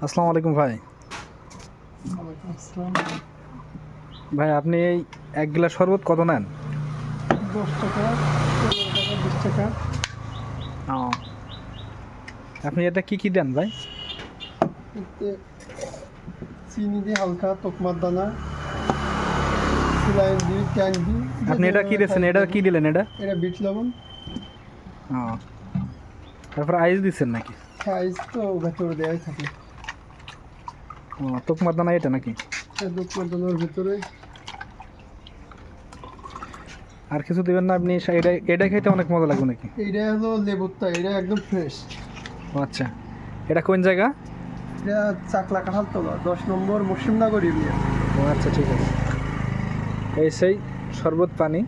আসসালামু আলাইকুম ভাই। ওয়ালাইকুম আসসালাম। ভাই আপনি এই এক গ্লাস শরবত কত নেন? 10 টাকা, 15 টাকা, 20 টাকা। ও, আপনি এটা কি কি দেন ভাই? এতে চিনি দিই হালকা, তোকমার দানা, সিলাইন দিই, ট্যাং দিই। আপনি এটা কি দিচ্ছেন? এটা কি দিলেন এটা? এটা বিট লবণ। ও, তারপর আইস দিচ্ছেন নাকি? সাইজ তো ভেতরে দেওয়াই থাকে। ও, তোকমার দানা এটা নাকি? তোকমার দানার ভেতরে। আর কিছু দিবেন না আপনি? এটা এটা খেতে অনেক মজা লাগবে নাকি? এইটা হলো লেবুরটা, এটা একদম ফ্রেশ। ও আচ্ছা, এটা কোন জায়গা? এটা চাকলা কাঁঠালতলা, 10 নম্বর মুসলিমনগর এরিয়া। ও আচ্ছা, ঠিক আছে। এই সেই শরবত পানি